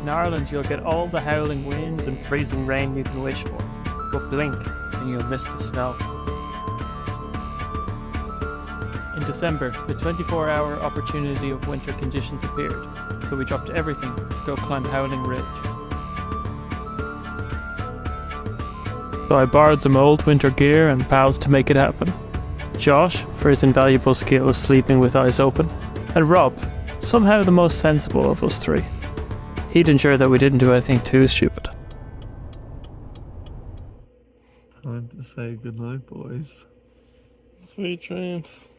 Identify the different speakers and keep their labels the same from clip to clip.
Speaker 1: In Ireland you'll get all the howling wind and freezing rain you can wish for, but blink and you'll miss the snow. In December, the 24-hour opportunity of winter conditions appeared, so we dropped everything to go climb Howling Ridge. So I borrowed some old winter gear and pals to make it happen. Josh, for his invaluable skill of sleeping with eyes open, and Rob, somehow the most sensible of us three. He'd ensure that we didn't do anything too stupid.
Speaker 2: Time to say goodnight, boys.
Speaker 1: Sweet dreams.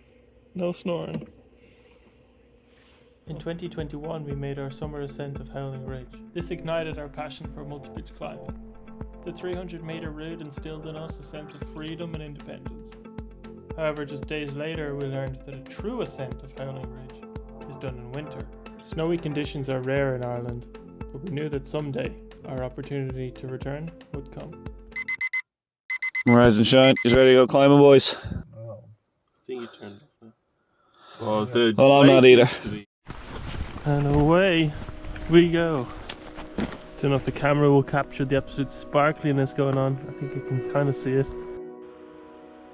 Speaker 1: No snoring. In 2021 we made our summer ascent of Howling Ridge. This ignited our passion for multi-pitch climbing. The 300-metre route instilled in us a sense of freedom and independence. However, just days later we learned that a true ascent of Howling Ridge is done in winter. Snowy conditions are rare in Ireland, but we knew that someday our opportunity to return would come.
Speaker 3: Rise and shine. You ready to go climbing, boys?
Speaker 2: Oh.
Speaker 4: I think you turned it.
Speaker 3: Well, I'm not either.
Speaker 1: And away we go. Don't know if the camera will capture the absolute sparkliness going on. I think you can kind of see it.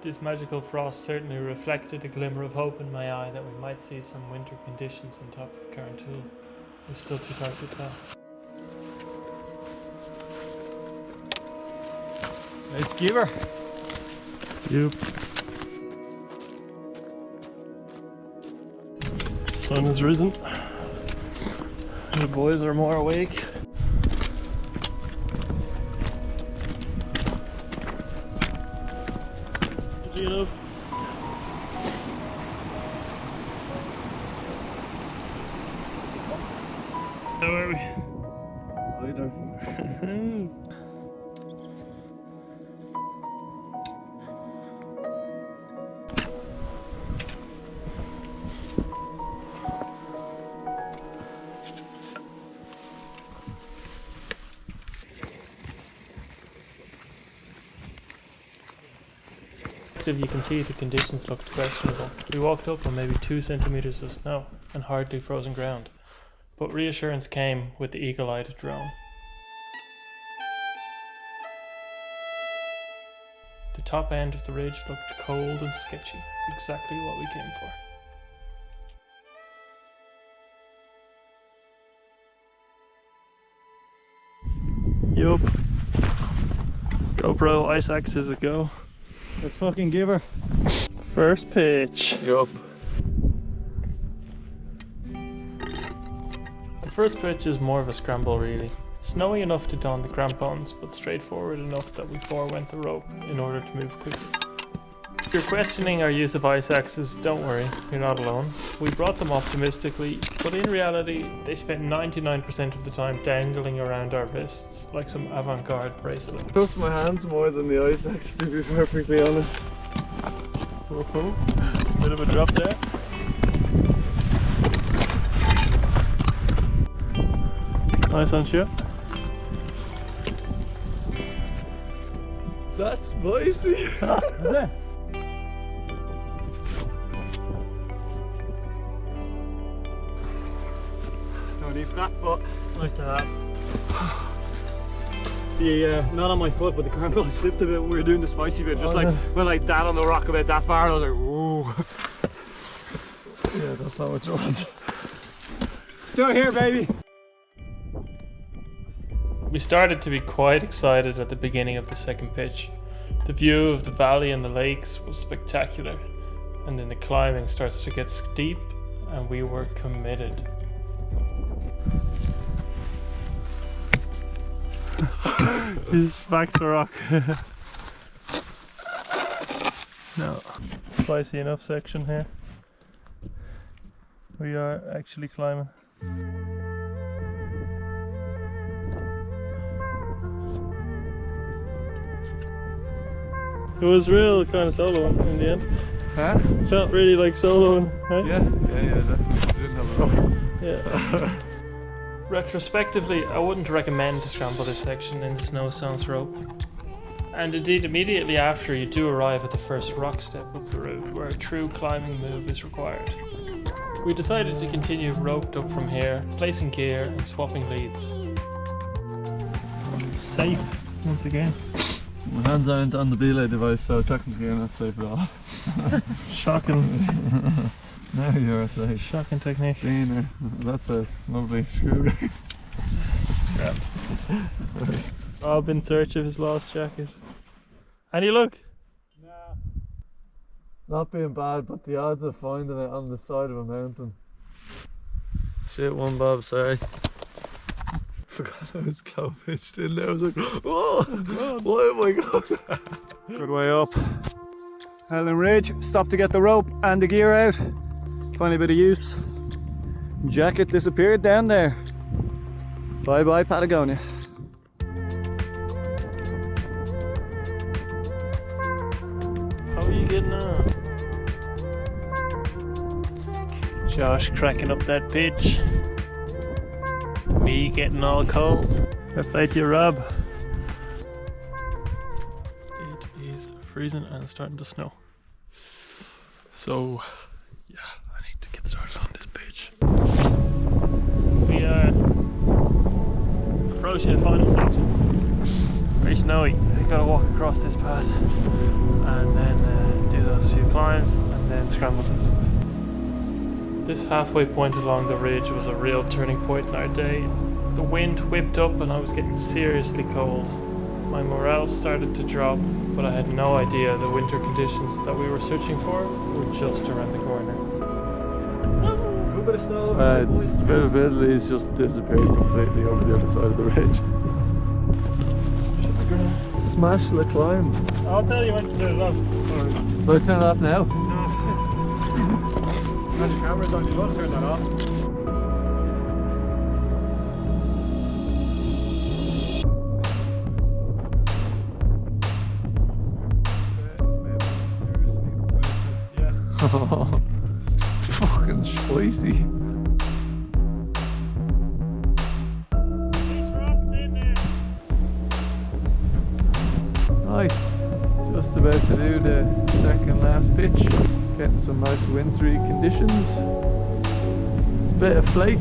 Speaker 1: This magical frost certainly reflected a glimmer of hope in my eye that we might see some winter conditions on top of Carrountoohil. We're still too dark to tell.
Speaker 2: Let's give her.
Speaker 1: Yep. Sun has risen. The boys are more awake. You know. How are we?
Speaker 2: I don't.
Speaker 1: You can see the conditions looked questionable. We walked up on maybe 2 centimeters of snow and hardly frozen ground, but reassurance came with the eagle-eyed drone. The top end of the ridge looked cold and sketchy, exactly what we came for. Yup. GoPro ice axes a go.
Speaker 2: Let's fucking give her.
Speaker 1: First pitch.
Speaker 2: Yup.
Speaker 1: The first pitch is more of a scramble really. Snowy enough to don the crampons, but straightforward enough that we forewent the rope in order to move quickly. If you're questioning our use of ice axes, don't worry, you're not alone. We brought them optimistically, but in reality, they spent 99% of the time dangling around our wrists, like some avant-garde bracelet.
Speaker 2: Trust my hands more than the ice axe, to be perfectly honest.
Speaker 1: Bit of a drop there. Nice on ship.
Speaker 2: That's spicy. No need for that, but it's nice to have. Not on my foot, but the crampon slipped a bit when we were doing the spicy bit. Just went like that on the rock about that far, and I was like, ooh. Yeah, that's not what you want. Still here, baby.
Speaker 1: We started to be quite excited at the beginning of the second pitch. The view of the valley and the lakes was spectacular, and then the climbing starts to get steep, and we were committed. He's back to rock. No, spicy enough section here. We are actually climbing. It was real kind of soloing in the end.
Speaker 2: Huh?
Speaker 1: Felt really like soloing, right?
Speaker 2: Yeah, definitely. Didn't have a rope.
Speaker 1: Yeah. Retrospectively, I wouldn't recommend to scramble this section in the snow sans rope. And indeed, immediately after, you do arrive at the first rock step of the route, where a true climbing move is required. We decided to continue roped up from here, placing gear and swapping leads. safe once again.
Speaker 4: My hands aren't on the belay device, so technically I'm not safe at all.
Speaker 1: Shocking.
Speaker 4: Now you're safe.
Speaker 1: Shocking technique.
Speaker 4: Cleaner. That's a lovely screw.
Speaker 1: Scrapped. I've been in search of his lost jacket. Any luck?
Speaker 4: Not being bad, but the odds of finding it on the side of a mountain. Shit one, Bob, sorry. Forgot I was cow pitched in there. I was like, oh, why am I going?
Speaker 2: Good way up. Howling Ridge, stopped to get the rope and the gear out. Finally a bit of use. Jacket disappeared down there. Bye bye Patagonia.
Speaker 1: How are you getting on? Josh cracking up that pitch. Me getting all cold. Fair play to you, Rob. It is freezing and it's starting to snow. So, yeah, I need to get started on this pitch. We are approaching the final section. Very snowy. I gotta walk across this path and then do those few climbs and then scramble to the top. This halfway point along the ridge was a real turning point in our day. The wind whipped up and I was getting seriously cold. My morale started to drop, but I had no idea the winter conditions that we were searching for were just around the corner.
Speaker 2: A bit of snow.
Speaker 4: Bit of Italy's just disappeared completely over the other side of the ridge. Smash the climb.
Speaker 1: I'll tell you when to turn it off.
Speaker 4: Do I turn it off now?
Speaker 2: And the camera's on, you want to turn that off.
Speaker 4: Fucking spicy. Right, just about to do the second last pitch. Getting some nice wintry conditions. Bit of flake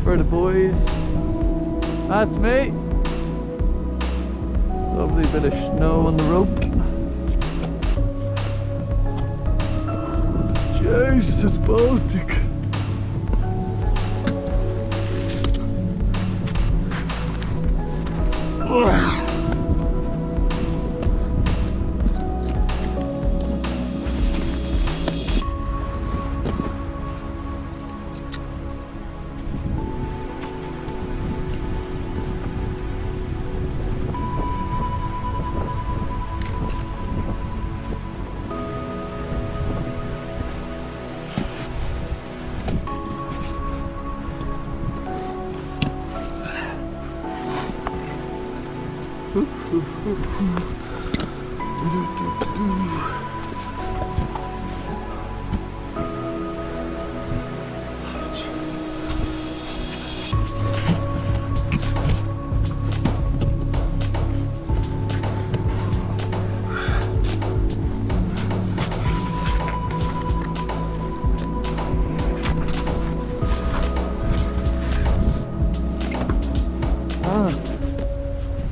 Speaker 4: for the boys. That's me. Lovely bit of snow on the rope. Jesus, it's Baltic.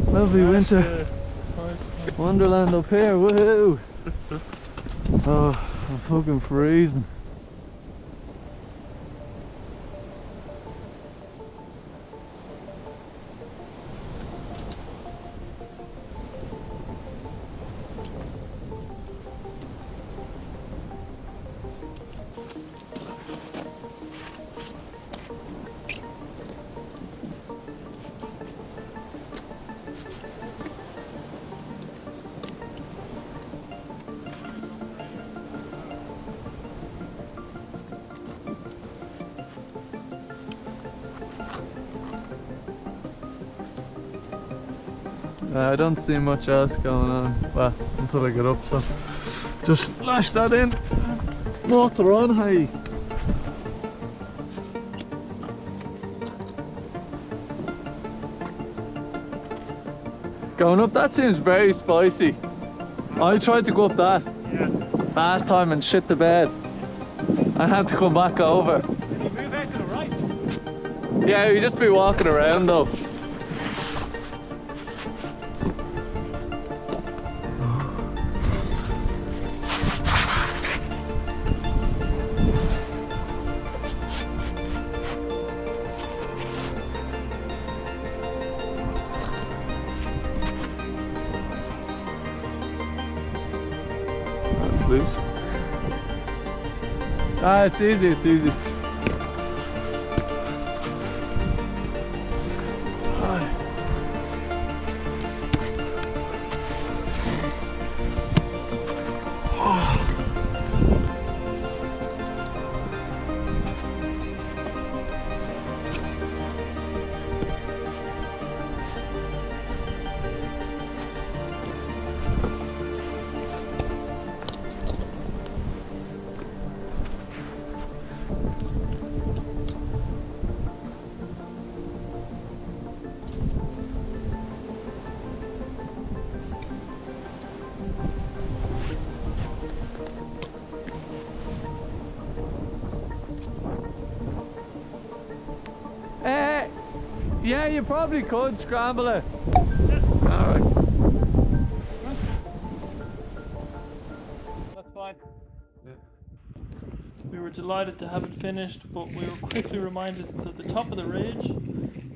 Speaker 4: Lovely winter wonderland up here, woohoo! Oh, I'm fucking freezing. I don't see much else going on, well, until I get up, so just lash that in. Water on, hey. Going up that seems very spicy. I tried to go up that last time and shit the bed. I had to come back over.
Speaker 2: Can you move out to the right?
Speaker 4: Yeah, you just be walking around though. loose. Ah, it's easy, it's easy. Yeah, you probably could scramble it. Alright.
Speaker 1: That's fine. We were delighted to have it finished, but we were quickly reminded that the top of the ridge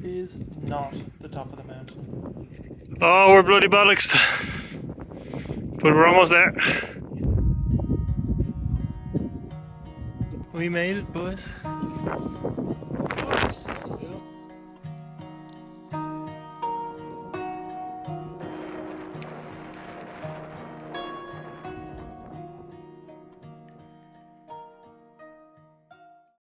Speaker 1: is not the top of the mountain.
Speaker 2: Oh, we're bloody bollocks. But we're almost there.
Speaker 1: We made it, boys.